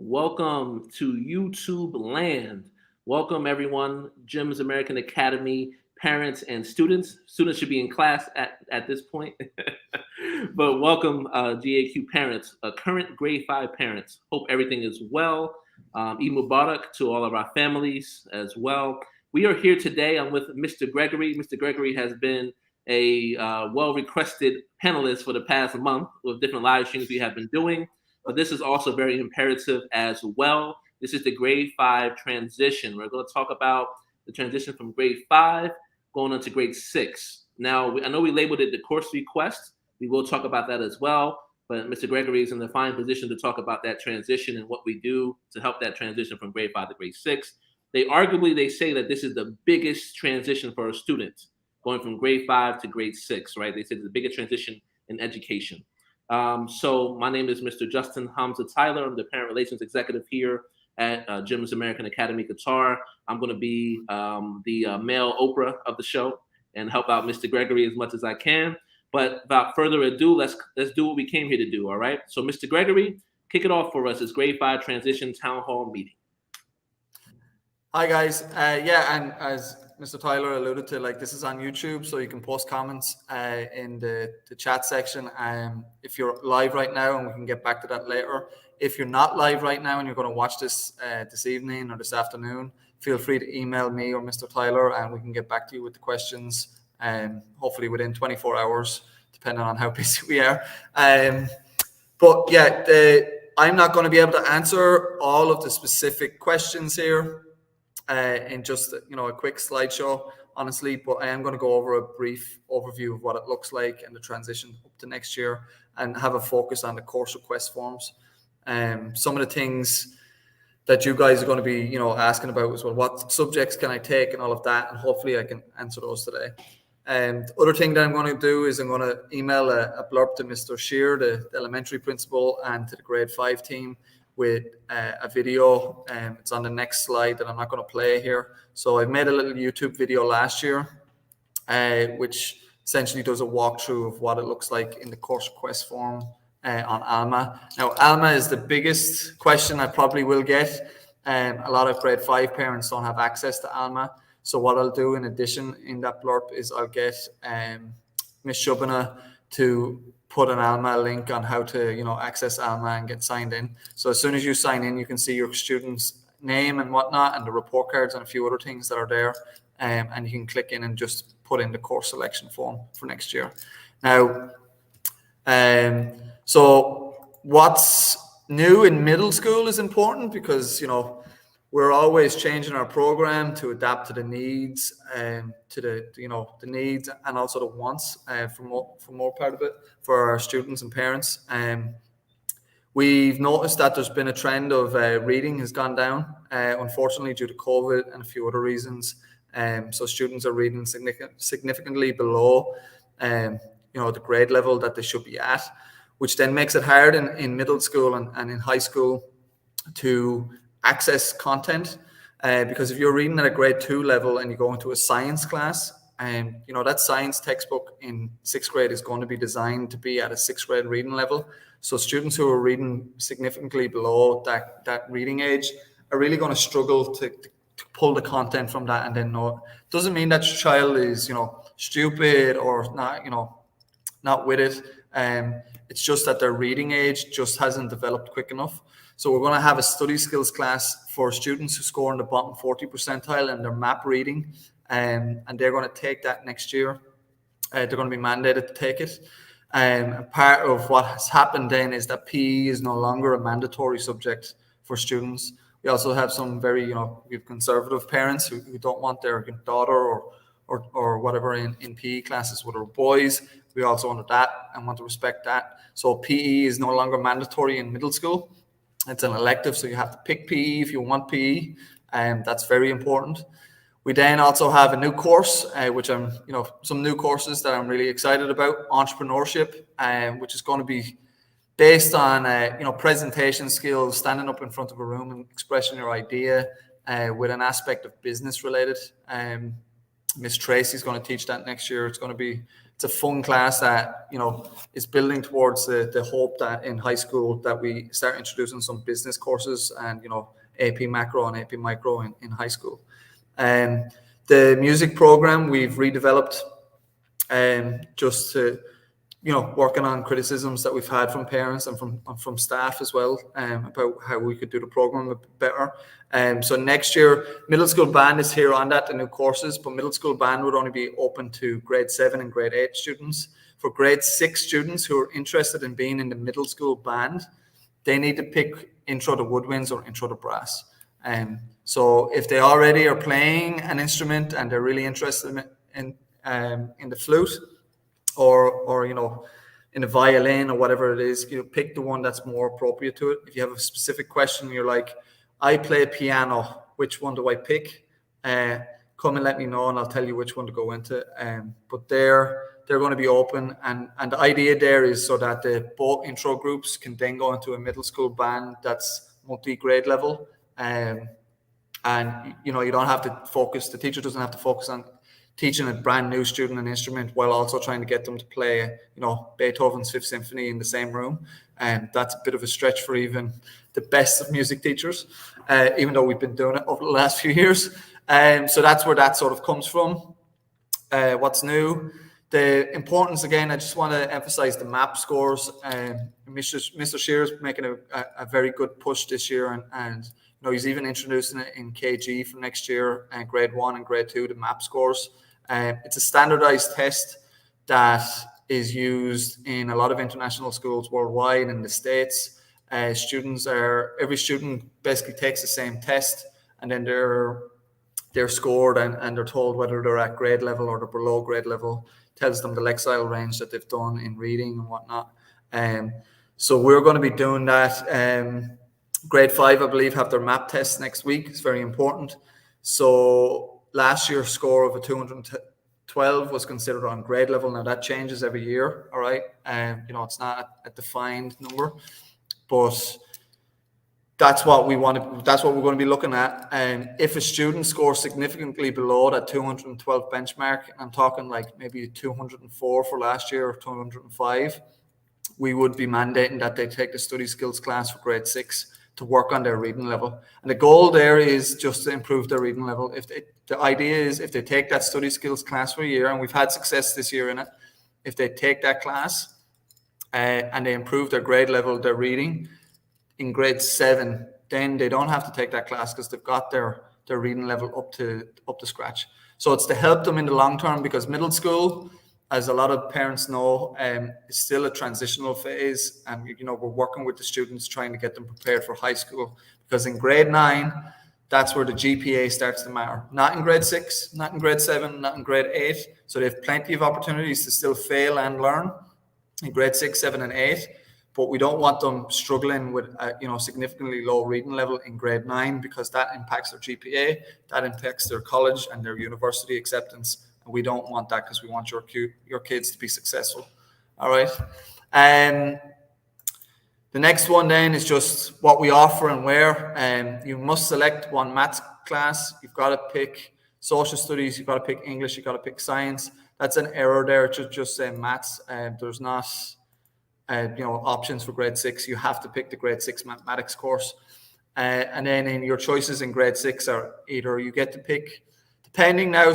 Welcome to YouTube land. Welcome, everyone. Jim's American Academy parents and students. Students should be in class at this point. But welcome, GAQ parents, current grade 5 parents. Hope everything is well. Eid Mubarak to all of our families as well. We are here today. I'm with Mr. Gregory. Mr. Gregory has been a well requested panelist for the past month with different live streams we have been doing. But this is also very imperative as well. This is the grade 5 transition. We're going to talk about the transition from grade 5 going on to grade 6. Now, I know we labeled it the course request. We will talk about that as well. But Mr. Gregory is in the fine position to talk about that transition and what we do to help that transition from grade 5 to grade 6. They say that this is the biggest transition for a student going from grade 5 to grade 6, right? They say it's the biggest transition in education. So my name is Mr. Justin Hamza Tyler. I'm the parent relations executive here at Jim's American Academy Qatar. I'm going to be the male Oprah of the show and help out Mr. Gregory as much as I can. But without further ado, let's do what we came here to do. All right. So Mr. Gregory, kick it off for us. It's grade 5 transition town hall meeting. Hi guys. And as Mr. Tyler alluded to, this is on YouTube, so you can post comments in the chat section. If you're live right now, and we can get back to that later. If you're not live right now and you're going to watch this this evening or this afternoon, feel free to email me or Mr. Tyler, and we can get back to you with the questions. Hopefully within 24 hours, depending on how busy we are. I'm not going to be able to answer all of the specific questions here in just a quick slideshow, honestly, but I am going to go over a brief overview of what it looks like and the transition up to next year, and have a focus on the course request forms. Some of the things that you guys are going to be asking about as well, what subjects can I take and all of that, and hopefully I can answer those today. The other thing that I'm going to do is I'm going to email a blurb to Mr. Shear, the elementary principal, and to the grade 5 team with a video. It's on the next slide that I'm not going to play here. So I made a little YouTube video last year, which essentially does a walkthrough of what it looks like in the course request form on Alma. Now, Alma is the biggest question I probably will get. A lot of grade 5 parents don't have access to Alma. So what I'll do in addition in that blurb is I'll get Ms. Shubana to put an Alma link on how to access Alma and get signed in. So as soon as you sign in, you can see your student's name and whatnot, and the report cards and a few other things that are there. And you can click in and just put in the course selection form for next year. Now, so what's new in middle school is important because we're always changing our program to adapt to the needs, to the needs and also the wants for more part of it for our students and parents. We've noticed that there's been a trend of reading has gone down, unfortunately due to COVID and a few other reasons. So students are reading significantly below, the grade level that they should be at, which then makes it hard in middle school and in high school to access content, because if you're reading at a grade 2 level and you go into a science class, and that science textbook in 6th grade is going to be designed to be at a 6th grade reading level. So students who are reading significantly below that reading age are really going to struggle to pull the content from that and then know it. Doesn't mean that your child is stupid or not with it. It's just that their reading age just hasn't developed quick enough. So we're going to have a study skills class for students who score in the bottom 40 percentile in their map reading, and they're going to take that next year. They're going to be mandated to take it. Part of what has happened then is that PE is no longer a mandatory subject for students. We also have some very, we have conservative parents who don't want their daughter or whatever in PE classes with our boys. We also honor that and want to respect that. So PE is no longer mandatory in middle school. It's an elective, so you have to pick PE if you want PE, and that's very important. We then also have a new course, which I'm, some new courses that I'm really excited about. Entrepreneurship, which is going to be based on, presentation skills, standing up in front of a room and expressing your idea, with an aspect of business related. Miss Tracy's going to teach that next year. It's going to be it's a fun class that, you know, is building towards the hope that in high school that we start introducing some business courses and, you know, AP macro and AP micro in high school. The music program we've redeveloped just to, you know, working on criticisms that we've had from parents and from staff as well, about how we could do the program a bit better. So next year, middle school band is here on that, the new courses, but middle school band would only be open to grade 7 and grade 8 students. For grade 6 students who are interested in being in the middle school band, they need to pick intro to woodwinds or intro to brass. So if they already are playing an instrument and they're really interested in the flute, or you know, in a violin or whatever it is, you know, pick the one that's more appropriate to it. If you have a specific question, you're like, I play piano, which one do I pick? Come and let me know, and I'll tell you which one to go into. But they're going to be open, and the idea there is so that the both intro groups can then go into a middle school band that's multi-grade level, and you know, you don't have to focus. The teacher doesn't have to focus on teaching a brand new student an instrument while also trying to get them to play, you know, Beethoven's Fifth Symphony in the same room. And that's a bit of a stretch for even the best of music teachers, even though we've been doing it over the last few years. So that's where that sort of comes from. What's new? The importance, again, I just want to emphasize the MAP scores. Mr. Shearer's making a very good push this year, and you know, he's even introducing it in KG for next year, grade 1 and grade 2, the MAP scores. It's a standardized test that is used in a lot of international schools worldwide. In the States, every student basically takes the same test, and then they're scored and they're told whether they're at grade level or they're below grade level. Tells them the Lexile range that they've done in reading and whatnot. So we're going to be doing that. Grade 5, I believe, have their MAP test next week. It's very important. So last year's score of a 212 was considered on grade level. Now that changes every year, all right? You know, it's not a defined number, but that's what we want to. That's what we're going to be looking at. And if a student scores significantly below that 212 benchmark, I'm talking like maybe 204 for last year or 205, we would be mandating that they take the study skills class for grade 6 to work on their reading level. And the goal there is just to improve their reading level. The idea is if they take that study skills class for a year, and we've had success this year in it, if they take that class and they improve their grade level, their reading, in grade 7, then they don't have to take that class because they've got their reading level up to scratch. So it's to help them in the long term, because middle school, as a lot of parents know, is still a transitional phase, and you know, we're working with the students trying to get them prepared for high school, because in grade 9, that's where the GPA starts to matter. Not in grade 6, not in grade 7, not in grade 8. So they have plenty of opportunities to still fail and learn in grade 6, 7, and 8. But we don't want them struggling with significantly low reading level in grade 9, because that impacts their GPA, that impacts their college and their university acceptance. And we don't want that, because we want your kids to be successful. All right. The next one then is just what we offer and where. You must select one maths class. You've got to pick social studies. You've got to pick English. You've got to pick science. That's an error there. Just say maths. There's not options for grade 6. You have to pick the grade 6 mathematics course. And then in your choices in grade 6 are either you get to pick, depending now,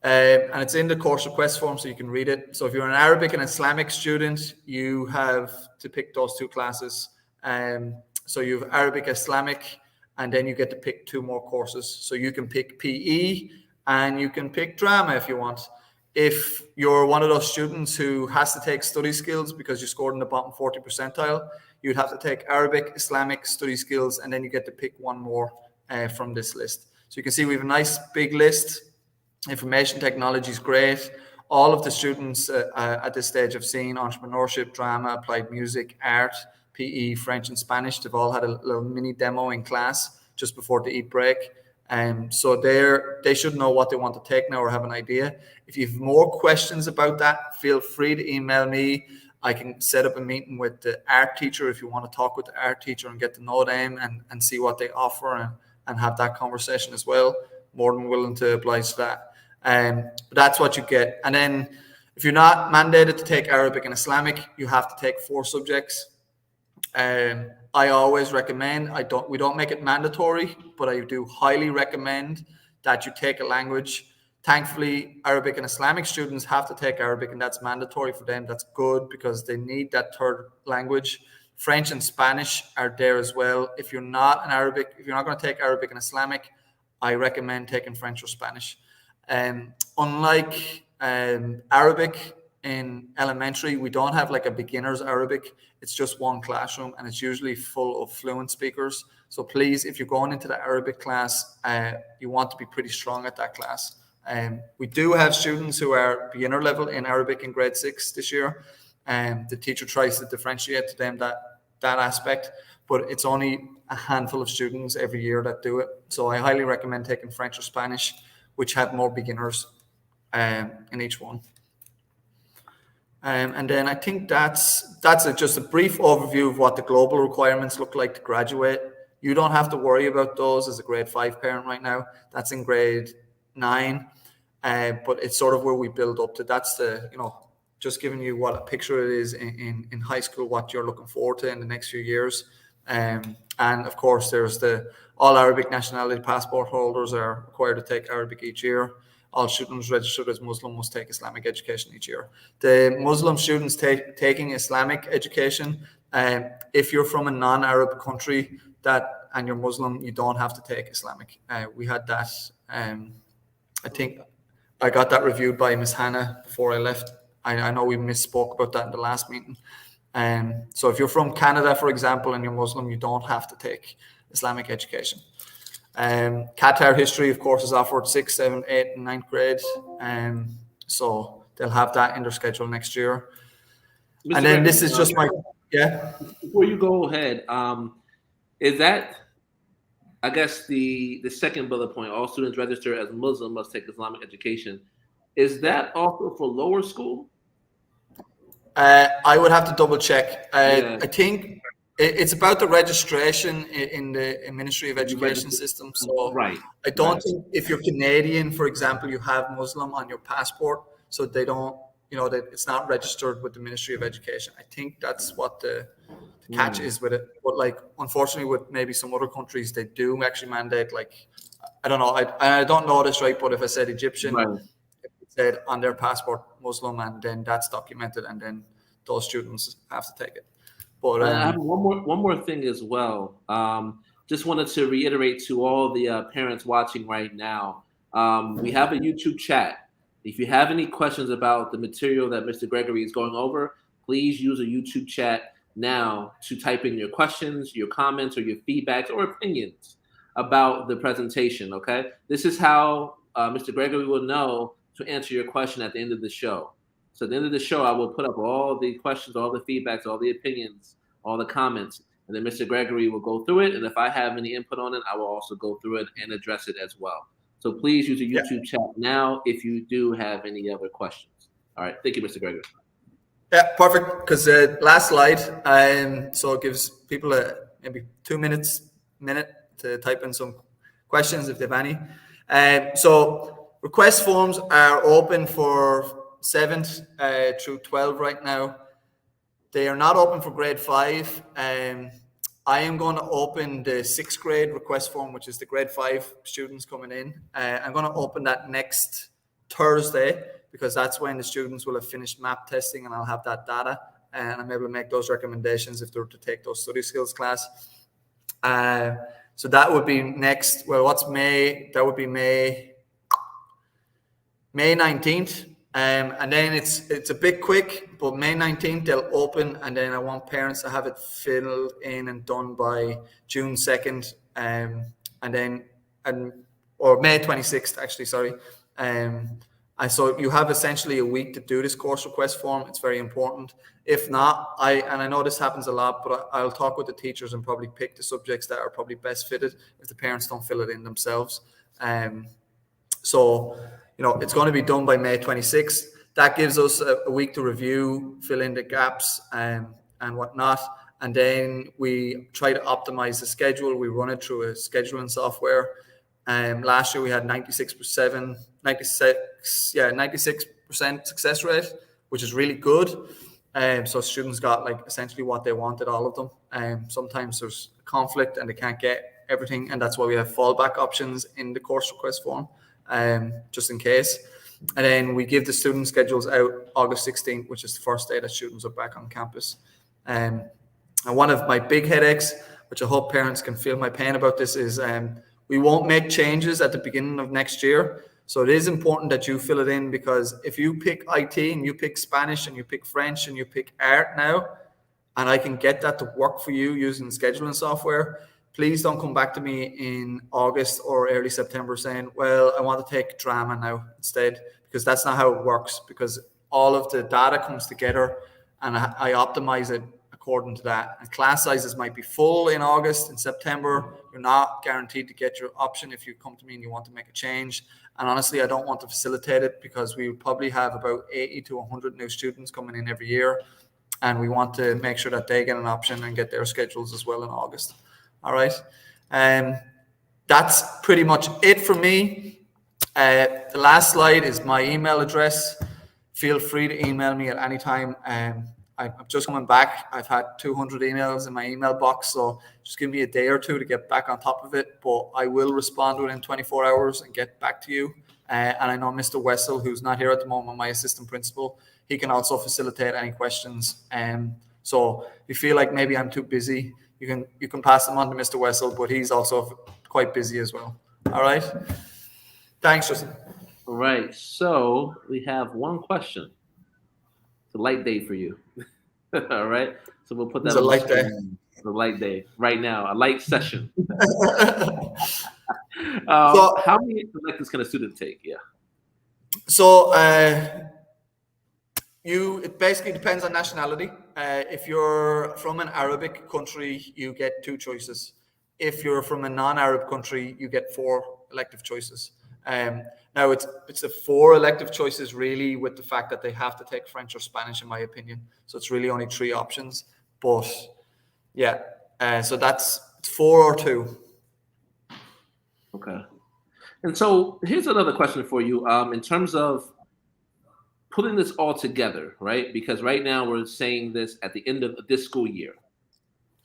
and it's in the course request form, so you can read it. So if you're an Arabic and Islamic student, you have to pick those 2 classes. So you have Arabic, Islamic, and then you get to pick 2 more courses. So you can pick PE and you can pick drama if you want. If you're one of those students who has to take study skills because you scored in the bottom 40 percentile, you'd have to take Arabic, Islamic, study skills, and then you get to pick 1 more from this list. So you can see we have a nice big list. Information technology is great. All of the students at this stage have seen entrepreneurship, drama, applied music, art, PE, French, and Spanish. They've all had a little mini demo in class just before the eat break. So they should know what they want to take now or have an idea. If you have more questions about that, feel free to email me. I can set up a meeting with the art teacher if you want to talk with the art teacher and get to know them and see what they offer and have that conversation as well. More than willing to oblige to that. But that's what you get. And then If you're not mandated to take Arabic and Islamic, you have to take 4 subjects. I always recommend, we don't make it mandatory, but I do highly recommend that you take a language. Thankfully, Arabic and Islamic students have to take Arabic, and that's mandatory for them. That's good because they need that third language. French and Spanish are there as well. If you're not going to take Arabic and Islamic, I recommend taking French or Spanish. Unlike Arabic in elementary, we don't have like a beginner's Arabic. It's just one classroom, and it's usually full of fluent speakers. So please, if you're going into the Arabic class, you want to be pretty strong at that class. We do have students who are beginner level in Arabic in grade 6 this year. The teacher tries to differentiate to them that aspect, but it's only a handful of students every year that do it. So I highly recommend taking French or Spanish, which have more beginners in each one. And then I think that's just a brief overview of what the global requirements look like to graduate. You don't have to worry about those as a grade 5 parent right now. That's in grade 9, but it's sort of where we build up to. That's just giving you what a picture it is in high school, what you're looking forward to in the next few years. And of course, there's all Arabic nationality passport holders are required to take Arabic each year. All students registered as Muslim must take Islamic education each year. The Muslim students taking Islamic education, if you're from a non-Arab country and you're Muslim, you don't have to take Islamic. We had that. I think I got that reviewed by Ms. Hannah before I left. I know we misspoke about that in the last meeting. So if you're from Canada, for example, and you're Muslim, you don't have to take Islamic education. Qatar history, of course, is offered 6th, 7th, 8th, and 9th grade. So they'll have that in their schedule next year. Mr. And then Greg, this is just before you go ahead, is that, I guess, the second bullet point, all students registered as Muslim must take Islamic education. Is that also for lower school? I would have to double check. Yeah. I think it's about the registration in the Ministry of Education system. So right. I don't think if you're Canadian, for example, you have Muslim on your passport, so they don't, that it's not registered with the Ministry of Education. I think that's what the catch is with it. But like, unfortunately, with maybe some other countries, they do actually mandate, like, I don't know, I don't know this right, but if I said Egyptian, it said on their passport Muslim, and then that's documented, and then those students have to take it. But I have one more thing as well. Just wanted to reiterate to all the parents watching right now. We have a YouTube chat. If you have any questions about the material that Mr. Gregory is going over, please use a YouTube chat now to type in your questions, your comments, or your feedbacks or opinions about the presentation. Okay, this is how Mr. Gregory will know to answer your question at the end of the show. So at the end of the show, I will put up all the questions, all the feedbacks, all the opinions, all the comments, and then Mr. Gregory will go through it. And if I have any input on it, I will also go through it and address it as well. So please use a YouTube chat now if you do have any other questions. All right. Thank you, Mr. Gregory. Yeah, perfect. Because last slide, so it gives people maybe 2 minute to type in some questions if they have any. So request forms are open for 7th through 12 right now. They are not open for grade 5. I am going to open the 6th grade request form, which is the grade 5 students coming in. I'm going to open that next Thursday because that's when the students will have finished map testing and I'll have that data and I'm able to make those recommendations if they were to take those study skills class. So that would be next. Well, what's May? That would be May 19th. And then it's a bit quick, but May 19th they'll open, and then I want parents to have it filled in and done by June 2nd, or May 26th actually. Sorry. And so you have essentially a week to do this course request form. It's very important. If not, I know this happens a lot, but I'll talk with the teachers and probably pick the subjects that are probably best fitted if the parents don't fill it in themselves. So, it's going to be done by May 26th. That gives us a week to review, fill in the gaps and whatnot. And then we try to optimize the schedule. We run it through a scheduling software. Last year we had 96% 90% success rate, which is really good. So students got like essentially what they wanted, all of them. Sometimes there's conflict and they can't get everything, and that's why we have fallback options in the course request form, just in case. And then we give the student schedules out August 16th, which is the first day that students are back on campus. And one of my big headaches, which I hope parents can feel my pain about this, is we won't make changes at the beginning of next year. So it is important that you fill it in, because if you pick IT and you pick Spanish and you pick French and you pick art now, and I can get that to work for you using scheduling software, please don't come back to me in August or early September saying, well, I want to take drama now instead, because that's not how it works, because all of the data comes together and I optimize it according to that. And class sizes might be full in August. In September, you're not guaranteed to get your option if you come to me and you want to make a change. And honestly, I don't want to facilitate it, because we would probably have about 80 to 100 new students coming in every year. And we want to make sure that they get an option and get their schedules as well in August. All right. That's pretty much it for me. The last slide is my email address. Feel free to email me at any time. I'm just coming back. I've had 200 emails in my email box, so just give me a day or two to get back on top of it. But I will respond within 24 hours and get back to you. And I know Mr. Wessel, who's not here at the moment, my assistant principal, he can also facilitate any questions. So if you feel like maybe I'm too busy, you can pass them on to Mr. Wessel, but he's also quite busy as well. All right. Thanks, Justin. All right. So we have one question. It's a light day for you. All right. So we'll put that It's a on light day. The light day right now, a light session. So, how many electives can a student take? Yeah. So it basically depends on nationality. If you're from an Arabic country, you get 2 choices. If you're from a non-Arab country, you get 4 elective choices. Now it's the 4 elective choices really, with the fact that they have to take French or Spanish, in my opinion. So it's really only 3 options. But yeah, so that's 4 or 2. Okay. And so here's another question for you. In terms of putting this all together, right? Because right now we're saying this at the end of this school year.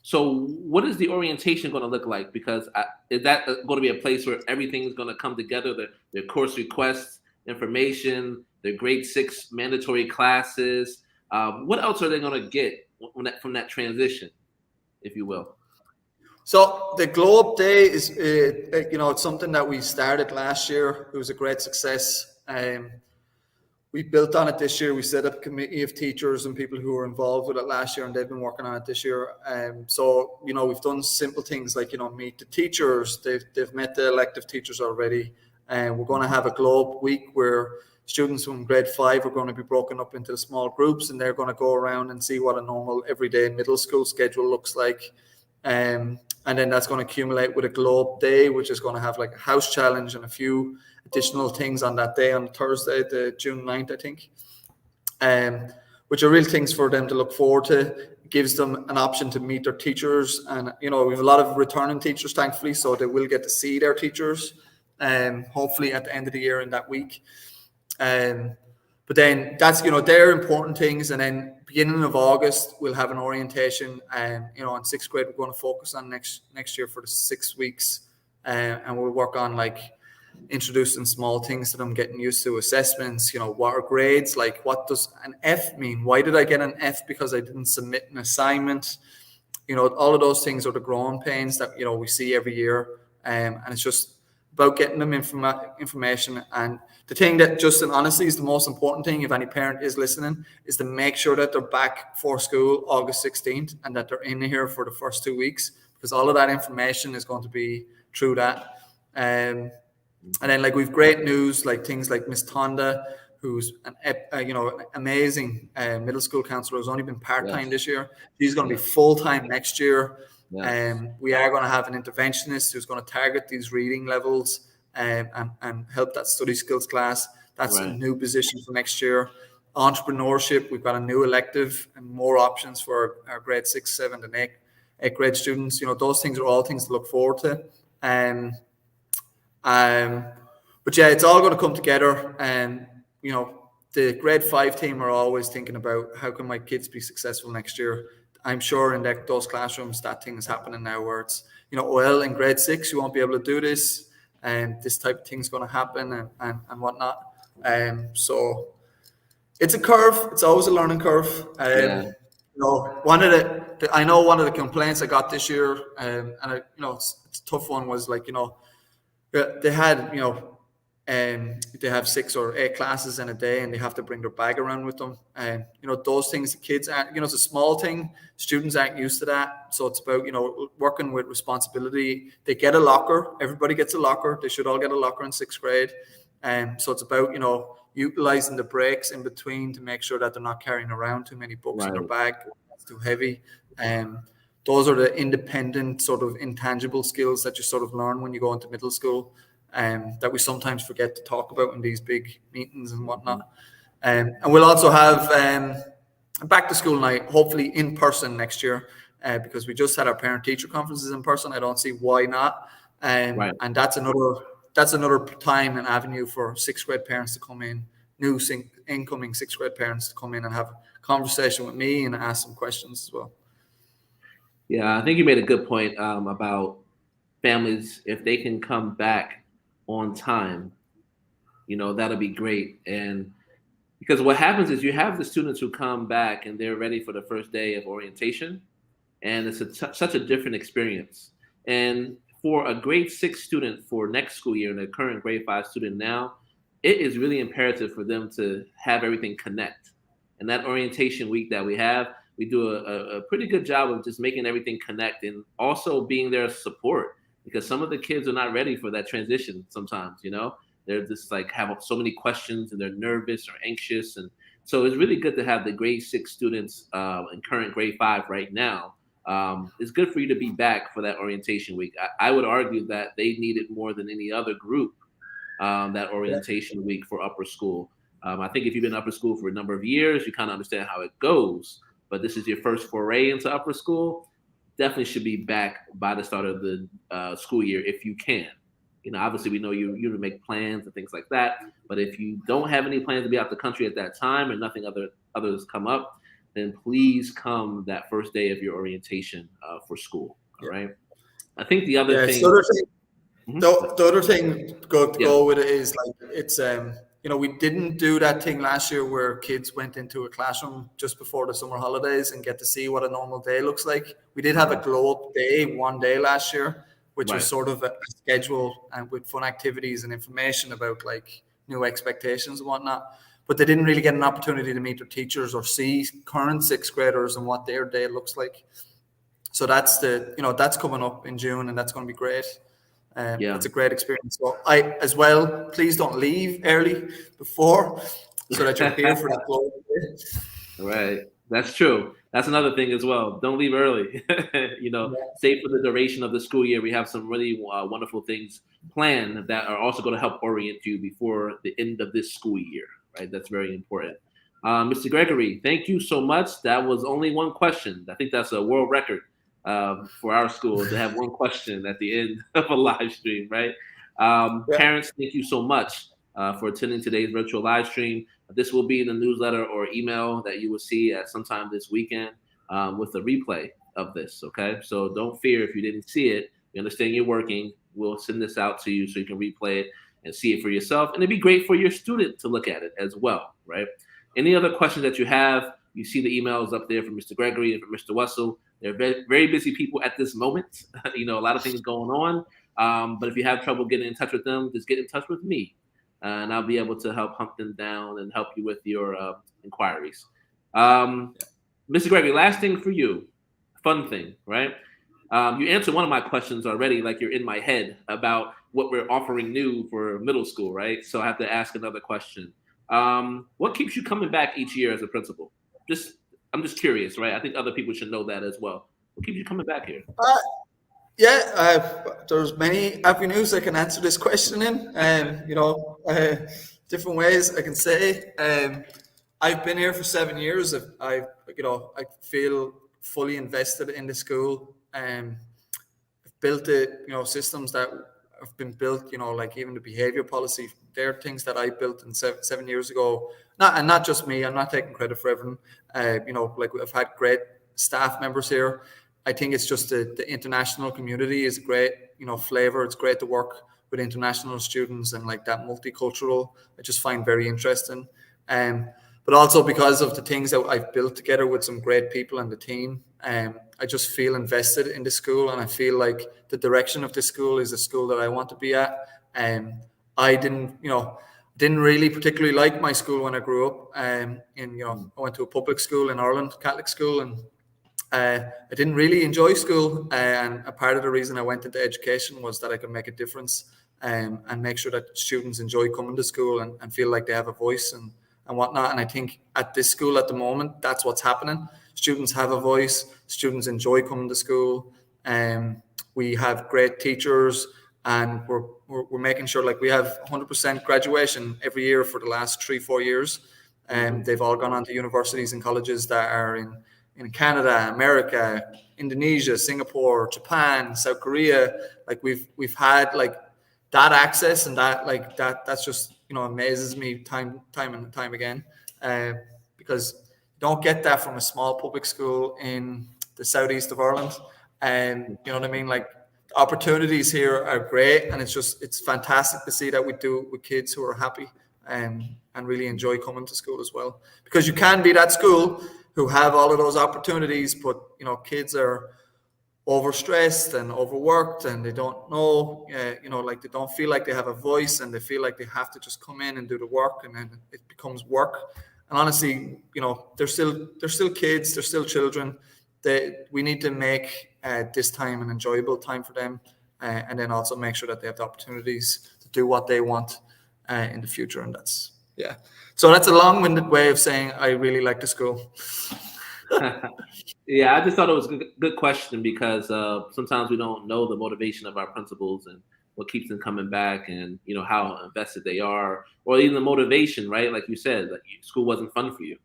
So what is the orientation going to look like? Because is that going to be a place where everything is going to come together? The course requests, information, the grade 6 mandatory classes. What else are they going to get from that transition, if you will? So the Globe Day is, it's something that we started last year. It was a great success. We built on it this year. We set up a committee of teachers and people who were involved with it last year, and they've been working on it this year. So, we've done simple things like, meet the teachers. They've met the elective teachers already. And we're going to have a Globe week where students from grade 5 are going to be broken up into small groups, and they're going to go around and see what a normal everyday middle school schedule looks like. And then that's going to accumulate with a Globe Day, which is going to have like a house challenge and a few additional things on that day, on Thursday, the June 9th, I think, which are real things for them to look forward to. It gives them an option to meet their teachers. And, we have a lot of returning teachers, thankfully, so they will get to see their teachers, hopefully at the end of the year in that week. But then that's, they're important things. And then beginning of August, we'll have an orientation. In 6th grade, we're going to focus on next year for the 6 weeks. And we'll work on like introducing small things to them, getting used to assessments. What are grades? Like, what does an F mean? Why did I get an F? Because I didn't submit an assignment. All of those things are the growing pains that, we see every year. And it's just about getting them information. And the thing that, Justin, honestly is the most important thing, if any parent is listening, is to make sure that they're back for school August 16th and that they're in here for the first 2 weeks, because all of that information is going to be through that. And then, like, we've great news, like things like Miss Tonda, who's an amazing middle school counselor, who's only been part-time this year. She's going to be full-time next year. We are going to have an interventionist who's going to target these reading levels and help that study skills class. That's a new position for next year. Entrepreneurship, we've got a new elective and more options for our grade 6, 7, and 8 grade students. Those things are all things to look forward to. But yeah, it's all going to come together. And the grade 5 team are always thinking about how can my kids be successful next year. I'm sure in those classrooms that thing is happening now where it's, well, in grade 6 you won't be able to do this, and this type of thing's going to happen, and whatnot. So it's a curve. It's always a learning curve. Yeah. One of I know one of the complaints I got this year, and it's a tough one, was like, they had, they have 6 or 8 classes in a day, and they have to bring their bag around with them. And those things, the kids aren't, it's a small thing. Students aren't used to that. So it's about, working with responsibility. They get a locker. Everybody gets a locker. They should all get a locker in 6th grade. And so it's about, utilizing the breaks in between to make sure that they're not carrying around too many books in their bag. It's too heavy. Those are the independent sort of intangible skills that you sort of learn when you go into middle school, that we sometimes forget to talk about in these big meetings and whatnot. And we'll also have a back to school night, hopefully in person next year, because we just had our parent teacher conferences in person. I don't see why not. And that's another time and avenue for 6th grade parents to come in, incoming 6th grade parents to come in and have a conversation with me and ask some questions as well. Yeah, I think you made a good point about families. If they can come back on time, that'll be great. And because what happens is you have the students who come back and they're ready for the first day of orientation, and it's such a different experience. And for a grade 6 student for next school year and a current grade 5 student now, it is really imperative for them to have everything connect. And that orientation week that we have, we do a pretty good job of just making everything connect, and also being their support, because some of the kids are not ready for that transition sometimes, they're just like have so many questions and they're nervous or anxious. And so it's really good to have the grade 6 students and current grade 5 right now. It's good for you to be back for that orientation week. I would argue that they need it more than any other group, that orientation week for upper school. I think if you've been in upper school for a number of years, you kind of understand how it goes. But this is your first foray into upper school, definitely should be back by the start of the school year if you can. Obviously we know you make plans and things like that. But if you don't have any plans to be out the country at that time, and nothing others come up, then please come that first day of your orientation for school. All right. I think the other thing. The other thing go with it is like it's we didn't do that thing last year where kids went into a classroom just before the summer holidays and get to see what a normal day looks like. We did have a glow up day one day last year, which was sort of a schedule and with fun activities and information about like new expectations and whatnot. But they didn't really get an opportunity to meet their teachers or see current 6th graders and what their day looks like. So that's that's coming up in June, and that's going to be great. It's a great experience. So as well, please don't leave early before, so that you're here for that glow. Right. That's true. That's another thing as well. Don't leave early. Stay for the duration of the school year. We have some really wonderful things planned that are also going to help orient you before the end of this school year. Right. That's very important. Mr. Gregory, thank you so much. That was only one question. I think that's a world record for our school to have one question at the end of a live stream, right? Parents, thank you so much for attending today's virtual live stream. This will be in the newsletter or email that you will see at sometime this weekend with a replay of this, okay? So don't fear if you didn't see it. We understand you're working. We'll send this out to you so you can replay it and see it for yourself. And it'd be great for your student to look at it as well, right? Any other questions that you have, you see the emails up there from Mr. Gregory and from Mr. Wessel. They're very, very busy people at this moment. A lot of things going on. But if you have trouble getting in touch with them, just get in touch with me. And I'll be able to help hunt them down and help you with your inquiries. Mr. Gregory, last thing for you. Fun thing, right? You answered one of my questions already, like you're in my head, about what we're offering new for middle school, right? So I have to ask another question. What keeps you coming back each year as a principal? I'm just curious, right? I think other people should know that as well. What keeps you coming back here? There's many avenues I can answer this question in, different ways I can say. I've been here for 7 years. I feel fully invested in the school. I've built the systems that have been built, like even the behavior policy, they're things that I built in 7 years ago. Not just me, I'm not taking credit for everything. Like I've had great staff members here. I think it's just the international community is great, flavor. It's great to work with international students and like that multicultural. I just find very interesting. But also because of the things that I've built together with some great people and the team, I just feel invested in the school, and I feel like the direction of the school is a school that I want to be at. I didn't really particularly like my school when I grew up. I went to a public school in Ireland, Catholic school, and I didn't really enjoy school. And a part of the reason I went into education was that I could make a difference, and make sure that students enjoy coming to school and feel like they have a voice and whatnot. And I think at this school at the moment, that's what's happening. Students have a voice. Students enjoy coming to school. We have great teachers, and we're making sure like we have 100% graduation every year for the last 3-4 years. They've all gone on to universities and colleges that are in Canada, America, Indonesia, Singapore, Japan, South Korea. Like we've had like that access, and that's just amazes me time and time again, because you don't get that from a small public school in the southeast of Ireland. And you know what I mean, like the opportunities here are great, and it's fantastic to see that we do it with kids who are happy and really enjoy coming to school as well, because you can be that school who have all of those opportunities, but kids are overstressed and overworked, and they don't know, like they don't feel like they have a voice, and they feel like they have to just come in and do the work, and then it becomes work. And honestly, they're still kids, they're still children. We need to make this time an enjoyable time for them, and then also make sure that they have the opportunities to do what they want in the future. And so that's a long-winded way of saying I really like the school. Yeah, I just thought it was a good question, because sometimes we don't know the motivation of our principals and what keeps them coming back, and how invested they are, or even the motivation, right? Like you said, like school wasn't fun for you.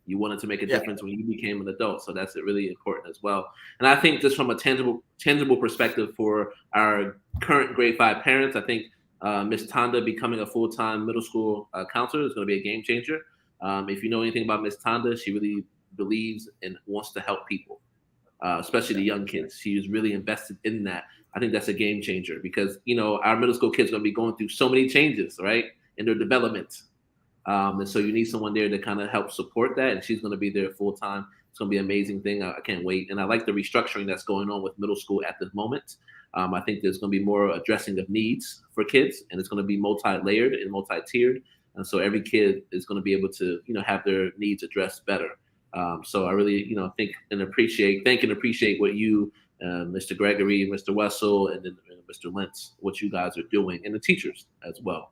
You wanted to make a difference when you became an adult, so that's really important as well. And I think just from a tangible perspective for our current grade 5 parents, I think Miss Tanda becoming a full-time middle school counselor is going to be a game changer. If you know anything about Miss Tanda, she really believes and wants to help people, especially the young kids. She is really invested in that. I think that's a game changer, because our middle school kids are going to be going through so many changes, right, in their development, and so you need someone there to kind of help support that. And she's going to be there full time. It's going to be an amazing thing. I can't wait. And I like the restructuring that's going on with middle school at the moment. I think there's going to be more addressing of needs for kids, and it's going to be multi-layered and multi-tiered. And so every kid is going to be able to have their needs addressed better. So I really, thank and appreciate what you, Mr. Gregory, Mr. Wessel, and then Mr. Lentz, what you guys are doing, and the teachers as well.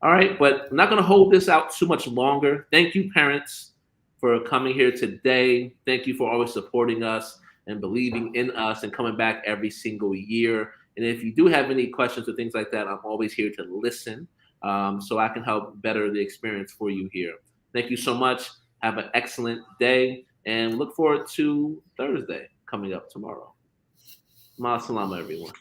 All right, but I'm not going to hold this out too much longer. Thank you, parents, for coming here today. Thank you for always supporting us and believing in us and coming back every single year. And if you do have any questions or things like that, I'm always here to listen, so I can help better the experience for you here. Thank you so much. Have an excellent day, and look forward to Thursday coming up tomorrow. Ma salama, everyone.